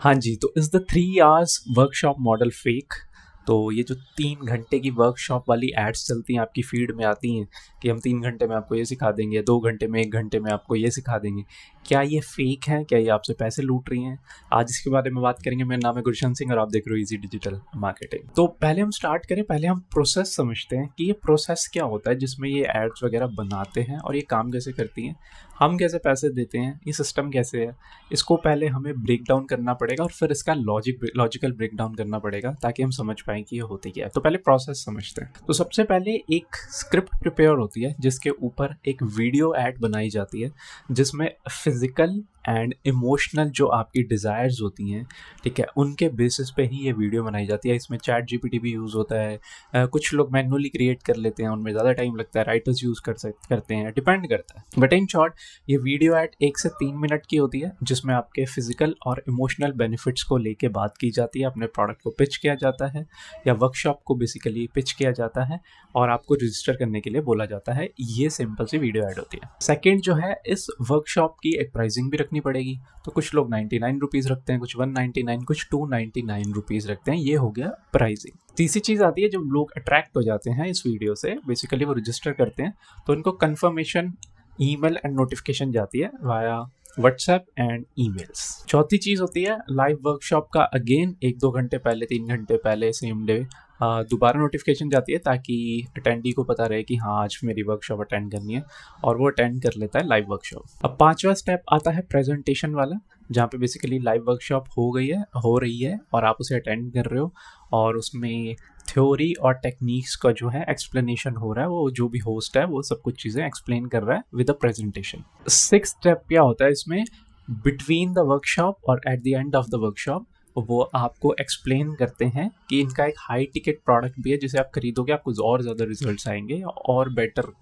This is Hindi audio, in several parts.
हाँ जी, तो is the 3 hours workshop model fake? तो ये जो 3 घंटे की वर्कशॉप वाली एड्स चलती हैं, आपकी फीड में आती हैं कि हम 3 घंटे में आपको ये सिखा देंगे, 2 घंटे में, 1 घंटे में आपको ये सिखा देंगे। क्या ये फेक हैं? क्या ये आपसे पैसे लूट रही हैं? आज इसके बारे में बात करेंगे। मेरा नाम है गुरशन सिंह और आप देख रहे हो ईज़ी डिजिटल मार्केटिंग। तो पहले हम स्टार्ट करें, पहले हम प्रोसेस समझते हैं कि ये प्रोसेस क्या होता है जिसमें ये एड्स वगैरह बनाते हैं और ये काम कैसे करती हैं, हम कैसे पैसे देते हैं, ये सिस्टम कैसे है। इसको पहले हमें ब्रेक डाउन करना पड़ेगा और फिर इसका लॉजिकल ब्रेक डाउन करना पड़ेगा ताकि हम समझ पाएँ कि ये होती क्या है। तो पहले प्रोसेस समझते हैं। तो सबसे पहले एक स्क्रिप्ट प्रिपेयर होती है जिसके ऊपर एक वीडियो ऐड बनाई जाती है जिसमें फिजिकल एंड इमोशनल जो आपकी डिज़ायर्स होती हैं, ठीक है, उनके बेसिस पे ही ये वीडियो बनाई जाती है। इसमें चैट जीपीटी भी यूज़ होता है, कुछ लोग मैनुअली क्रिएट कर लेते हैं, उनमें ज़्यादा टाइम लगता है, राइटर्स यूज़ करते हैं, डिपेंड करता है। बट इन शॉर्ट ये वीडियो ऐड 1 से 3 मिनट की होती है जिसमें आपके फिजिकल और इमोशनल बेनिफिट्स को लेके बात की जाती है, अपने प्रोडक्ट को पिच किया जाता है या वर्कशॉप को बेसिकली पिच किया जाता है और आपको रजिस्टर करने के लिए बोला जाता है। ये सिंपल सी वीडियो ऐड होती है। सेकेंड जो है, इस वर्कशॉप की एक प्राइसिंग भी रखनी पड़ेगी। तो कुछ लोग 99 रुपीज़ रखते हैं, कुछ 199, कुछ 299 रुपीज़ रखते हैं। ये हो गया प्राइसिंग। तीसरी चीज़ आती है, जब लोग अट्रैक्ट हो जाते हैं इस वीडियो से, बेसिकली वो रजिस्टर करते हैं तो उनको कन्फर्मेशन ईमेल एंड नोटिफिकेशन जाती है वाया व्हाट्सएप एंड ईमेल्स। चौथी चीज़ होती है लाइव वर्कशॉप का, अगेन 1-2 घंटे पहले, 3 घंटे पहले, सेम डे दोबारा नोटिफिकेशन जाती है ताकि अटेंडी को पता रहे कि हाँ आज मेरी वर्कशॉप अटेंड करनी है और वो अटेंड कर लेता है लाइव वर्कशॉप। अब पांचवा स्टेप आता है प्रेजेंटेशन वाला, जहाँ पे बेसिकली लाइव वर्कशॉप हो रही है और आप उसे अटेंड कर रहे हो और उसमें थ्योरी और टेक्निक्स का जो है एक्सप्लेनेशन हो रहा है, वो जो भी होस्ट है वो सब कुछ चीज़ें एक्सप्लेन कर रहा है with a presentation. Six step क्या होता है इसमें, बिटवीन द वर्कशॉप और at the end of the workshop वो आपको एक्सप्लेन करते हैं कि इनका एक हाई टिकट प्रोडक्ट भी है जिसे आप खरीदोगे आपको और ज़्यादा रिजल्ट्स आएंगे और बेटर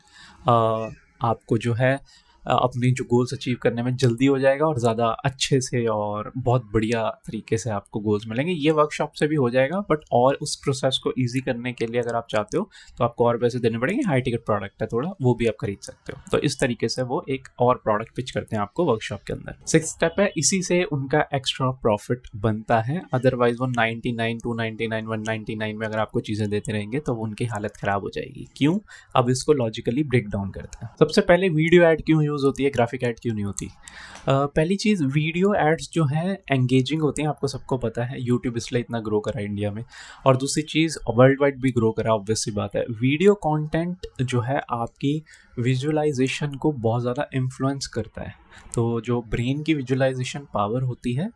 आपको जो है अपनी जो गोल्स अचीव करने में जल्दी हो जाएगा और ज़्यादा अच्छे से और बहुत बढ़िया तरीके से आपको गोल्स मिलेंगे। ये वर्कशॉप से भी हो जाएगा, बट और उस प्रोसेस को ईजी करने के लिए अगर आप चाहते हो तो आपको और पैसे देने पड़ेंगे। हाई टिकट प्रोडक्ट है थोड़ा, वो भी आप खरीद सकते हो। तो इस तरीके से वो एक और प्रोडक्ट पिच करते हैं आपको वर्कशॉप के अंदर। सिक्स स्टेप है, इसी से उनका एक्स्ट्रा प्रॉफिट बनता है। अदरवाइज वो 99, 299, 199 में अगर आपको चीज़ें देते रहेंगे तो उनकी हालत ख़राब हो जाएगी। क्यों? अब इसको लॉजिकली ब्रेक डाउन करते हैं। सबसे पहले वीडियो ऐड क्यों यूज़ होती है, ग्राफिक ऐड क्यों नहीं होती? पहली चीज़, वीडियो एड्स जो हैं एंगेजिंग होती हैं, आपको सबको पता है। यूट्यूब इसलिए इतना ग्रो करा है इंडिया में। और दूसरी चीज़, वर्ल्ड वाइड भी ग्रो करा, ऑब्वियस सी बात है। वीडियो कंटेंट जो है आपकी विजुअलाइजेशन को बहुत ज़्यादा इन्फ्लुएंस करता है। तो जो ब्रेन की विजुअलाइजेशन पावर होती है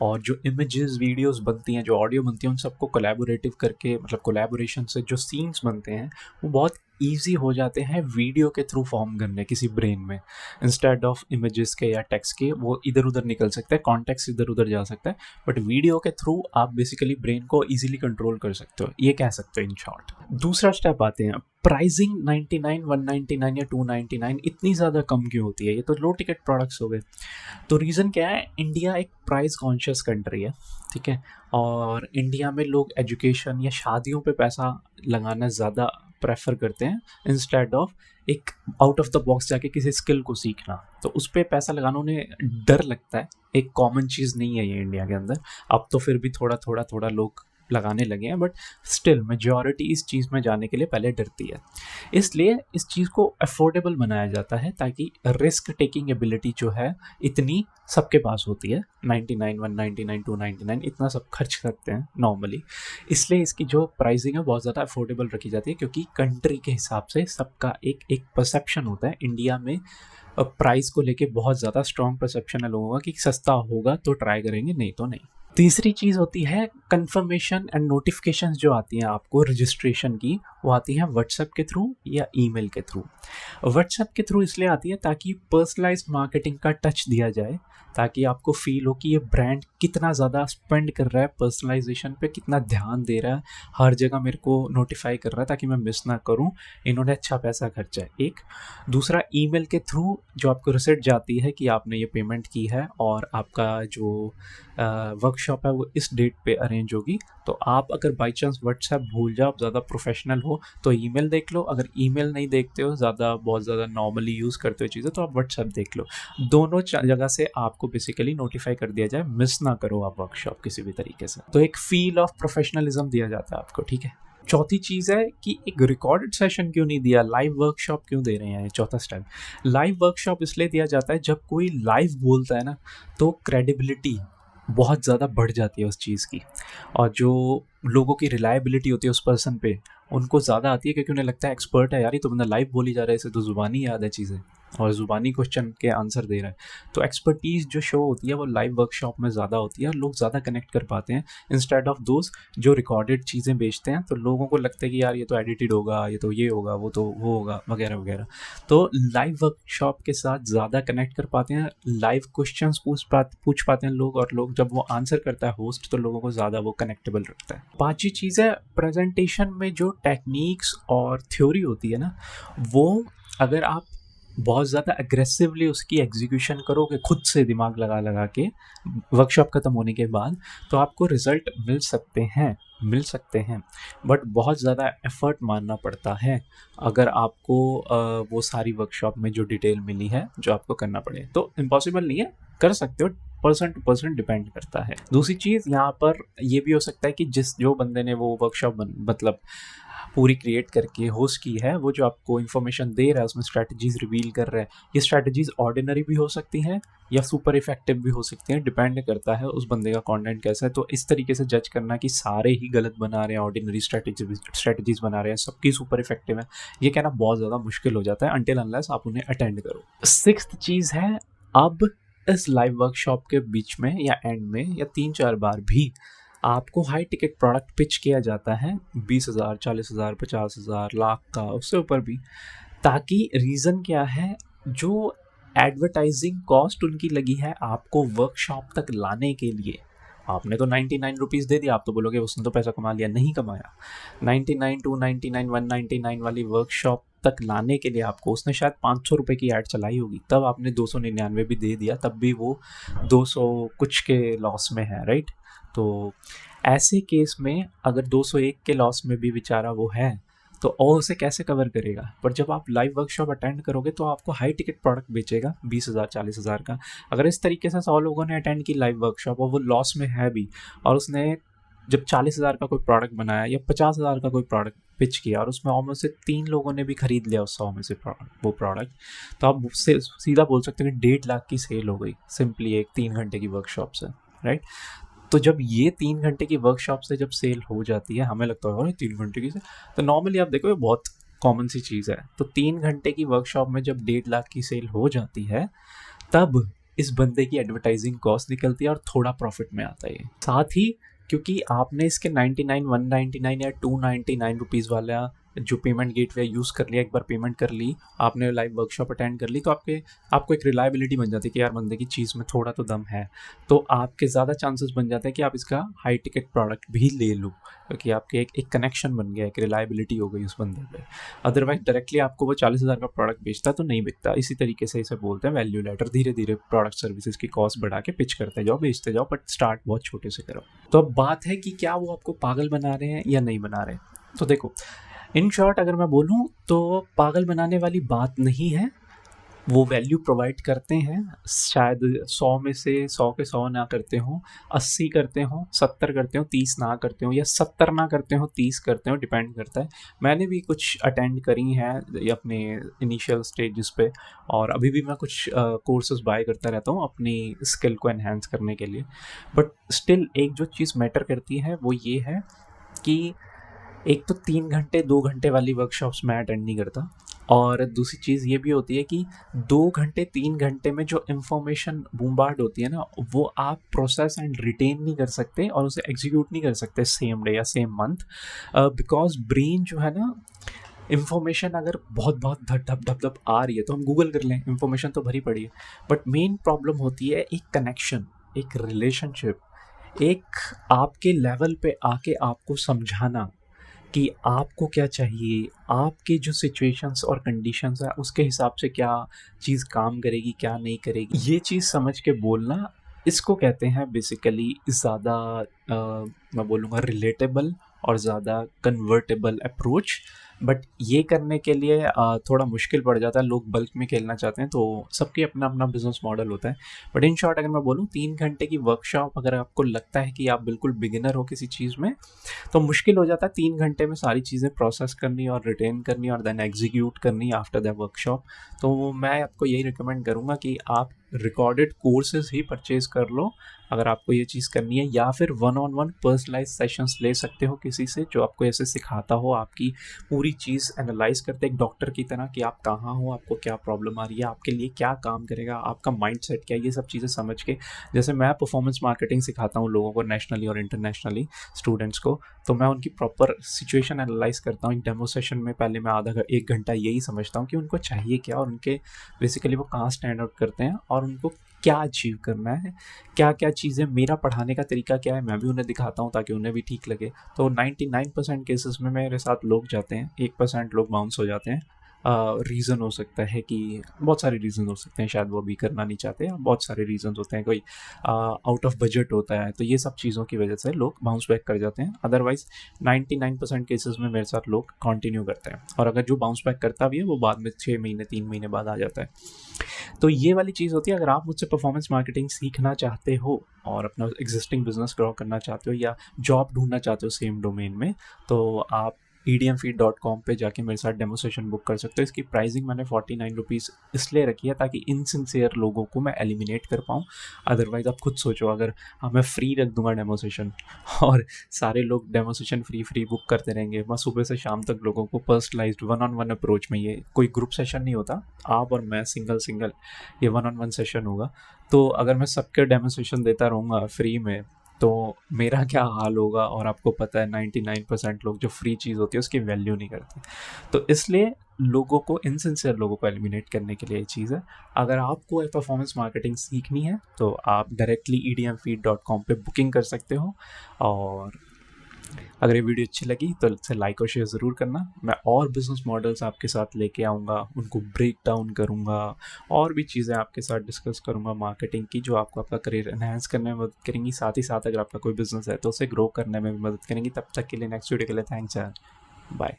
और जो इमेजेस वीडियोस बनती हैं, जो ऑडियो बनती हैं, उन सबको कोलैबोरेटिव करके, मतलब कोलैबोरेशन से जो सीन्स बनते हैं वो बहुत ईजी हो जाते हैं वीडियो के थ्रू फॉर्म करने किसी ब्रेन में। इंस्टेड ऑफ इमेजेस के या टेक्स्ट के वो इधर उधर निकल सकता है, कॉन्टेक्स्ट इधर उधर जा सकता है, बट वीडियो के थ्रू आप बेसिकली ब्रेन को ईजिली कंट्रोल कर सकते हो, ये कह सकते हो इन शॉर्ट। दूसरा स्टेप आते हैं, प्राइसिंग 99, 199 या 299 इतनी ज़्यादा कम क्यों होती है? ये तो लो टिकट प्रोडक्ट्स हो गए। तो रीज़न क्या है, इंडिया एक प्राइस कॉन्शियस कंट्री है, ठीक है, और इंडिया में लोग एजुकेशन या शादियों पे पैसा लगाना ज़्यादा प्रेफर करते हैं इंस्टेड ऑफ एक आउट ऑफ द बॉक्स जाके किसी स्किल को सीखना। तो उस पर पैसा लगाना उन्हें डर लगता है, एक कॉमन चीज़ नहीं है ये इंडिया के अंदर। अब तो फिर भी थोड़ा लोग लगाने लगे हैं, बट स्टिल मेजॉरिटी इस चीज़ में जाने के लिए पहले डरती है। इसलिए इस चीज़ को अफोर्डेबल बनाया जाता है ताकि रिस्क टेकिंग एबिलिटी जो है इतनी सबके पास होती है। 99, 199, 299 इतना सब खर्च करते हैं नॉर्मली, इसलिए इसकी जो प्राइसिंग है बहुत ज़्यादा अफोर्डेबल रखी जाती है, क्योंकि कंट्री के हिसाब से सबका एक परसेप्शन होता है। इंडिया में प्राइस को लेके बहुत ज़्यादा स्ट्रॉन्ग परसेप्शन है लोगों का कि सस्ता होगा तो ट्राई करेंगे, नहीं तो नहीं। तीसरी चीज़ होती है कंफर्मेशन एंड नोटिफिकेशंस जो आती हैं आपको रजिस्ट्रेशन की, वो आती हैं व्हाट्सएप के थ्रू या ईमेल के थ्रू। व्हाट्सएप के थ्रू इसलिए आती है ताकि पर्सनलाइज्ड मार्केटिंग का टच दिया जाए, ताकि आपको फील हो कि ये ब्रांड कितना ज़्यादा स्पेंड कर रहा है पर्सनलाइजेशन पे, कितना ध्यान दे रहा है, हर जगह मेरे को नोटिफाई कर रहा है ताकि मैं मिस ना करूं, इन्होंने अच्छा पैसा खर्चा है। एक दूसरा, ईमेल के थ्रू जो आपको रिसिप्ट जाती है कि आपने ये पेमेंट की है और आपका जो वर्कशॉप है वो इस डेट पे अरेंज होगी। तो आप अगर बाई चांस व्हाट्सएप भूल जाओ, आप ज़्यादा प्रोफेशनल हो तो ईमेल देख लो, अगर ईमेल नहीं देखते हो बहुत ज़्यादा नॉर्मली यूज़ करते हो चीज़ें तो आप व्हाट्सएप देख लो। दोनों जगह से आपको बेसिकली नोटिफाई कर दिया जाए, मिस ना करो आप वर्कशॉप किसी भी तरीके से। तो एक फील ऑफ प्रोफेशनलिज्म दिया जाता है आपको, ठीक है। चौथी चीज़ है कि एक रिकॉर्डेड सेशन क्यों नहीं दिया, लाइव वर्कशॉप क्यों दे रहे हैं। चौथा स्टेप, लाइव वर्कशॉप इसलिए दिया जाता है जब कोई लाइव बोलता है ना तो क्रेडिबिलिटी बहुत ज़्यादा बढ़ जाती है उस चीज़ की, और जो लोगों की रिलायबिलिटी होती है उस पर्सन पे उनको ज़्यादा आती है, क्योंकि उन्हें लगता है एक्सपर्ट है यार, ये तो बंदा लाइव बोली जा रहा है, इसे तो ज़ुबानी याद है चीज़ें और ज़ुबानी क्वेश्चन के आंसर दे रहा है। तो एक्सपर्टीज़ जो शो होती है वो लाइव वर्कशॉप में ज़्यादा होती है और लोग ज़्यादा कनेक्ट कर पाते हैं इंस्टेड ऑफ दोज जो रिकॉर्डेड चीज़ें बेचते हैं। तो लोगों को लगता है कि यार ये तो एडिटेड होगा, ये तो ये होगा, वो तो वो होगा, वगैरह वगैरह। तो लाइव वर्कशॉप के साथ ज़्यादा कनेक्ट कर पाते हैं, लाइव क्वेश्चंस पूछ पाते हैं लोग, और लोग जब वो आंसर करता है होस्ट तो लोगों को ज़्यादा वो कनेक्टेबल रखता है। पांचवी चीज़ है प्रेजेंटेशन में जो टेक्निक्स और थ्योरी होती है ना, वो अगर आप बहुत ज़्यादा एग्रेसिवली उसकी एग्जीक्यूशन करोगे खुद से दिमाग लगा लगा के वर्कशॉप ख़त्म होने के बाद, तो आपको रिज़ल्ट मिल सकते हैं, बट बहुत ज़्यादा एफर्ट मारना पड़ता है अगर आपको वो सारी वर्कशॉप में जो डिटेल मिली है जो आपको करना पड़े। तो इम्पॉसिबल नहीं है, कर सकते हो, पर्सन टू पर्सन डिपेंड करता है। दूसरी चीज़ यहाँ पर ये भी हो सकता है कि जो बंदे ने वो वर्कशॉप मतलब पूरी क्रिएट करके होस्ट की है, वो जो आपको इन्फॉर्मेशन दे रहा है उसमें स्ट्रैटेजीज रिवील कर रहा है, ये स्ट्रैटेजीज ऑर्डिनरी भी हो सकती हैं या सुपर इफेक्टिव भी हो सकती हैं, डिपेंड करता है उस बंदे का कंटेंट कैसा है। तो इस तरीके से जज करना कि सारे ही गलत बना रहे हैं, ऑर्डिनरी स्ट्रैटेजीज बना रहे हैं, सबकी सुपर इफेक्टिव है, ये कहना बहुत ज़्यादा मुश्किल हो जाता है अनटिल अनलेस आप उन्हें अटेंड करो। सिक्स्थ चीज़ है, अब इस लाइव वर्कशॉप के बीच में या एंड में या 3-4 बार भी आपको हाई टिकट प्रोडक्ट पिच किया जाता है, 20,000, 40,000, 50,000, लाख का, उससे ऊपर भी। ताकि रीज़न क्या है, जो एडवर्टाइजिंग कॉस्ट उनकी लगी है आपको वर्कशॉप तक लाने के लिए, आपने तो 99 रुपीज़ दे दिया, आप तो बोलोगे उसने तो पैसा कमा लिया, नहीं कमाया। 99, 299, 199 वाली वर्कशॉप तक लाने के लिए आपको उसने शायद 500 रुपये की ऐड चलाई होगी, तब आपने 299 भी दे दिया, तब भी वो 200 कुछ के लॉस में है, राइट। तो ऐसे केस में अगर 201 के लॉस में भी बेचारा वो है तो और उसे कैसे कवर करेगा। पर जब आप लाइव वर्कशॉप अटेंड करोगे तो आपको हाई टिकट प्रोडक्ट बेचेगा 20,000, 40,000 का। अगर इस तरीके से 100 लोगों ने अटेंड की लाइव वर्कशॉप और वो लॉस में है भी, और उसने जब 40,000 का कोई प्रोडक्ट बनाया या 50,000 का कोई प्रोडक्ट पिच किया और उसमें ऑलमोस्ट से 3 लोगों ने भी खरीद लिया उस 100 में से वो प्रोडक्ट, तो आप उससे सीधा बोल सकते हो कि 1.5 लाख की सेल हो गई सिंपली एक 3 घंटे की वर्कशॉप से, राइट। तो जब ये 3 घंटे की वर्कशॉप से जब सेल हो जाती है, हमें लगता है 3 घंटे की से, तो नॉर्मली आप देखो ये बहुत कॉमन सी चीज़ है। तो 3 घंटे की वर्कशॉप में जब 1.5 लाख की सेल हो जाती है, तब इस बंदे की एडवर्टाइजिंग कॉस्ट निकलती है और थोड़ा प्रॉफिट में आता है। साथ ही क्योंकि आपने इसके 99, 199 या 299 रुपीज़ वाला जो पेमेंट गेटवे यूज़ कर लिया, एक बार पेमेंट कर ली, आपने लाइव वर्कशॉप अटेंड कर ली, तो आपको एक रिलायबिलिटी बन जाती है कि यार बंदे की चीज़ में थोड़ा तो दम है, तो आपके ज़्यादा चांसेस बन जाते हैं कि आप इसका हाई टिकट प्रोडक्ट भी ले लो, क्योंकि आपके एक कनेक्शन बन गया, एक रिलायबिलिटी हो गई उस बंदे पे। अदरवाइज डायरेक्टली आपको वो 40,000 का प्रोडक्ट बेचता तो नहीं बिकता। इसी तरीके से इसे बोलते हैं वैल्यू लैडर, धीरे धीरे प्रोडक्ट सर्विसेज की कॉस्ट बढ़ा के पिच करते जाओ, बेचते जाओ, बट स्टार्ट बहुत छोटे से करो। तो अब बात है कि क्या वो आपको पागल बना रहे हैं या नहीं बना रहे। तो देखो, इन शॉर्ट अगर मैं बोलूँ तो पागल बनाने वाली बात नहीं है, वो वैल्यू प्रोवाइड करते हैं। शायद 100 में से 100 के 100 ना करते हों, 80 करते हों, 70 करते हों, 30 ना करते हों, या 70 ना करते हों, 30 करते हों, डिपेंड करता है। मैंने भी कुछ अटेंड करी हैं अपने इनिशियल स्टेजेस पे, और अभी भी मैं कुछ कोर्सेज बाय करता रहता हूँ अपनी स्किल को एनहेंस करने के लिए। बट स्टिल एक जो चीज़ मैटर करती है वो ये है कि एक तो 3 घंटे 2 घंटे वाली वर्कशॉप्स मैं अटेंड नहीं करता, और दूसरी चीज़ ये भी होती है कि 2 घंटे 3 घंटे में जो इन्फॉर्मेशन बूमबार्ड होती है ना, वो आप प्रोसेस एंड रिटेन नहीं कर सकते और उसे एग्जीक्यूट नहीं कर सकते सेम डे या सेम मंथ, बिकॉज ब्रेन जो है ना, इन्फॉर्मेशन अगर बहुत धप धप धप धप आ रही है तो हम गूगल कर लें, इन्फॉर्मेशन तो भरी पड़ी है, बट मेन प्रॉब्लम होती है एक कनेक्शन, एक रिलेशनशिप, एक आपके लेवल पे आके आपको समझाना कि आपको क्या चाहिए, आपके जो सिचुएशंस और कंडीशंस है उसके हिसाब से क्या चीज़ काम करेगी, क्या नहीं करेगी, ये चीज़ समझ के बोलना, इसको कहते हैं बेसिकली ज़्यादा मैं बोलूँगा रिलेटेबल और ज़्यादा कन्वर्टेबल अप्रोच। बट ये करने के लिए थोड़ा मुश्किल पड़ जाता है, लोग बल्क में खेलना चाहते हैं, तो सबके अपना अपना बिजनेस मॉडल होता है। बट इन शॉर्ट अगर मैं बोलूँ, 3 घंटे की वर्कशॉप अगर आपको लगता है कि आप बिल्कुल बिगिनर हो किसी चीज़ में, तो मुश्किल हो जाता है 3 घंटे में सारी चीज़ें प्रोसेस करनी और रिटेन करनी और देन एग्जीक्यूट करनी आफ्टर द वर्कशॉप। तो मैं आपको यही रिकमेंड करूँगा कि आप रिकॉर्डेड कोर्सेज ही परचेज कर लो अगर आपको ये चीज़ करनी है, या फिर one on one personalise sessions ले सकते हो किसी से जो आपको ऐसे सिखाता हो, आपकी पूरी चीज़ एनालाइज करते एक डॉक्टर की तरह कि आप कहाँ हो, आपको क्या प्रॉब्लम आ रही है, आपके लिए क्या काम करेगा, आपका माइंड सेट क्या है, ये सब चीज़ें समझ के। जैसे मैं परफॉर्मेंस मार्केटिंग सिखाता हूँ लोगों को नेशनली और इंटरनेशनली स्टूडेंट्स को, तो मैं उनकी प्रॉपर सिचुएशन एनालाइज करता हूँ। एक डेमो सेशन में पहले मैं आधा 1 घंटा यही समझता हूँ कि उनको चाहिए क्या, और उनके बेसिकली वो कहाँ स्टैंड आउट करते हैं और उनको क्या अचीव करना है, क्या क्या चीज़ें, मेरा पढ़ाने का तरीका क्या है, मैं भी उन्हें दिखाता हूँ ताकि उन्हें भी ठीक लगे। तो 99% केसेस में मेरे साथ लोग जाते हैं, 1% लोग बाउंस हो जाते हैं। रीज़न हो सकता है कि बहुत सारे रीज़न हो सकते हैं, शायद वो भी करना नहीं चाहते, या बहुत सारे रीज़न होते हैं, कोई आउट ऑफ बजट होता है, तो ये सब चीज़ों की वजह से लोग बाउंस बैक कर जाते हैं। अदरवाइज 99% केसेस में मेरे साथ लोग कंटिन्यू करते हैं, और अगर जो बाउंस बैक करता भी है वो बाद में 6 महीने 3 महीने बाद आ जाता है। तो ये वाली चीज़ होती है। अगर आप मुझसे परफॉर्मेंस मार्केटिंग सीखना चाहते हो और अपना एग्जिस्टिंग बिजनेस ग्रो करना चाहते हो, या जॉब ढूंढना चाहते हो सेम डोमेन में, तो आप edmfeed.com पे जाके मेरे साथ डेमो सेशन बुक कर सकते हो। इसकी प्राइसिंग मैंने 49 रुपीज़ इसलिए रखी है ताकि इनसिंसियर लोगों को मैं एलिमिनेट कर पाऊँ। अदरवाइज़ आप खुद सोचो, अगर मैं फ्री रख दूंगा डेमो सेशन और सारे लोग डेमो सेशन फ्री बुक करते रहेंगे, मैं सुबह से शाम तक लोगों को personalised one on one approach में, ये कोई ग्रुप सेशन नहीं होता, आप और मैं सिंगल ये वन ऑन वन सेशन होगा। तो अगर मैं सबके डेमो सेशन देता रहूँगा फ्री में, तो मेरा क्या हाल होगा। और आपको पता है 99% लोग जो फ्री चीज़ होती है उसकी वैल्यू नहीं करते। तो इसलिए लोगों को, इनसिंसियर लोगों को एलिमिनेट करने के लिए ये चीज़ है। अगर आपको परफॉर्मेंस मार्केटिंग सीखनी है तो आप डायरेक्टली edmfeed.com पे बुकिंग कर सकते हो। और अगर ये वीडियो अच्छी लगी तो इसे लाइक और शेयर ज़रूर करना। मैं और बिजनेस मॉडल्स आपके साथ लेके आऊँगा, उनको ब्रेक डाउन करूँगा, और भी चीज़ें आपके साथ डिस्कस करूँगा मार्केटिंग की, जो आपको आपका करियर एनहांस करने में मदद करेंगी। साथ ही साथ अगर आपका कोई बिजनेस है तो उसे ग्रो करने में भी मदद करेंगी। तब तक के लिए नेक्स्ट वीडियो के लिए थैंक्स यार, बाय।